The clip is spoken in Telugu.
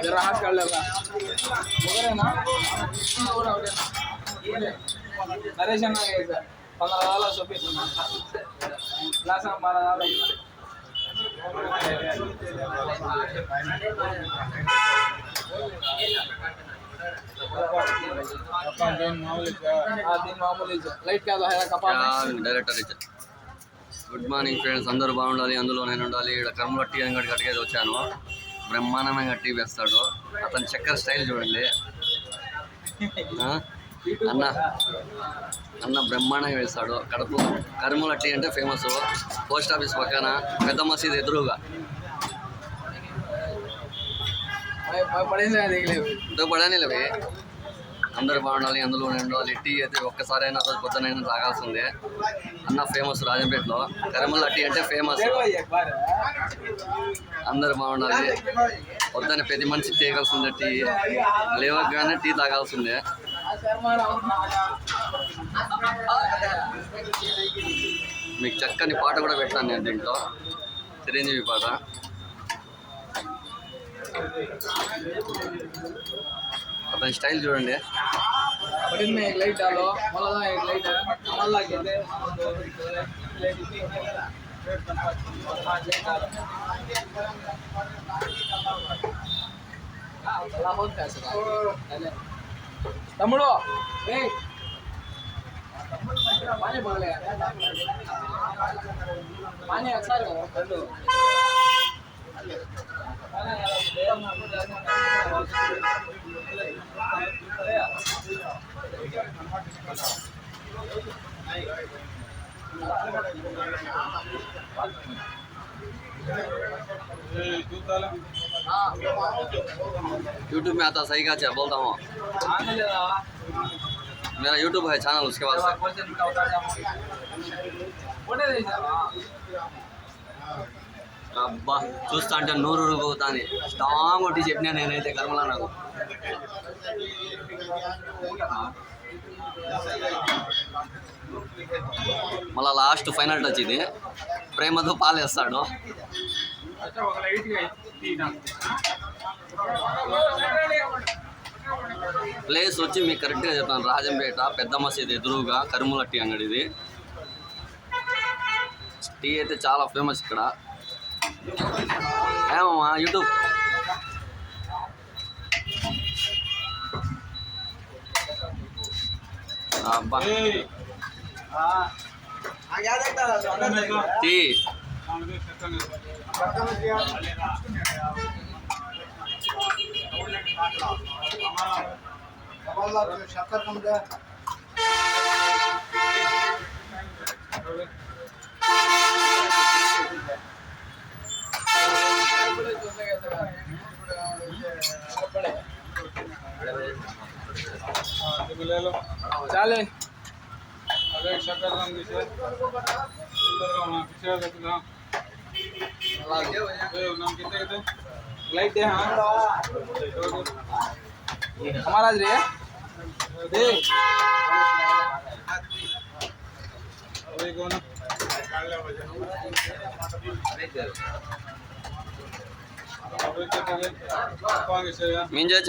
जरा हाथ कर लेगा नरेश अన్న 15 చూపిస్తున్నా క్లాస్ 12 లైట్ కాదు డైరెక్టర్ గుడ్ మార్నింగ్ ఫ్రెండ్స్, అందరూ బాగుండాలి, అందులో నేను ఉండాలి. ఇక్కడ కర్మల టీ అంగడి కట్టుకేది వచ్చాను. బ్రహ్మాండమైన టీ వేస్తాడు అతని. చక్కెర స్టైల్ చూడండి అన్న. అన్న బ్రహ్మాండంగా వేస్తాడు. కడుపు కర్మల టీ అంటే ఫేమస్. పోస్ట్ ఆఫీస్ పక్కన, పెద్ద మసీద్ ఎదురుగా. పడనిలవి అందరూ బాగుండాలి, అందులో ఉండాలి. టీ అయితే ఒక్కసారైనా రోజు పొద్దునైనా తాగాల్సిందే. అన్న ఫేమస్ రాజంపేటలో. కర్మల టీ అంటే ఫేమస్. అందరూ బాగుండాలి. పొద్దున ప్రతి మనిషి తీయగలసిందే. టీ లేవగానే టీ తాగాల్సిందే. మీకు చక్కని పాట కూడా పెట్టాను నేను దీంట్లో, చిరంజీవి పాట. అతని స్టైల్ చూడండి. లైట్ తమ్ముడు పానీ ఒకసారి రెండు यूट्यूब में आता सही का बोलता हूँ। मेरा यूट्यूब है चैनल, उसके बाद అబ్బా చూస్తా అంటే నూరు పోతుంది. స్ట్రాంగ్ కొట్టి చెప్పినా నేనైతే కర్మలా నాకు. మళ్ళీ లాస్ట్ ఫైనల్ టచ్ ఇది. ప్రేమతో పాలేస్తాడు. ప్లేస్ వచ్చి మీకు కరెక్ట్గా చెప్తాను. రాజంపేట పెద్ద మసీద్ ఎదురుగా కర్మల టీ అంగడి ఇది. టీ అయితే చాలా ఫేమస్ ఇక్కడ. ఏమమ్మా యూట్యూబ్ అబ్బా టీ चाले लाइट हमारा मिंजा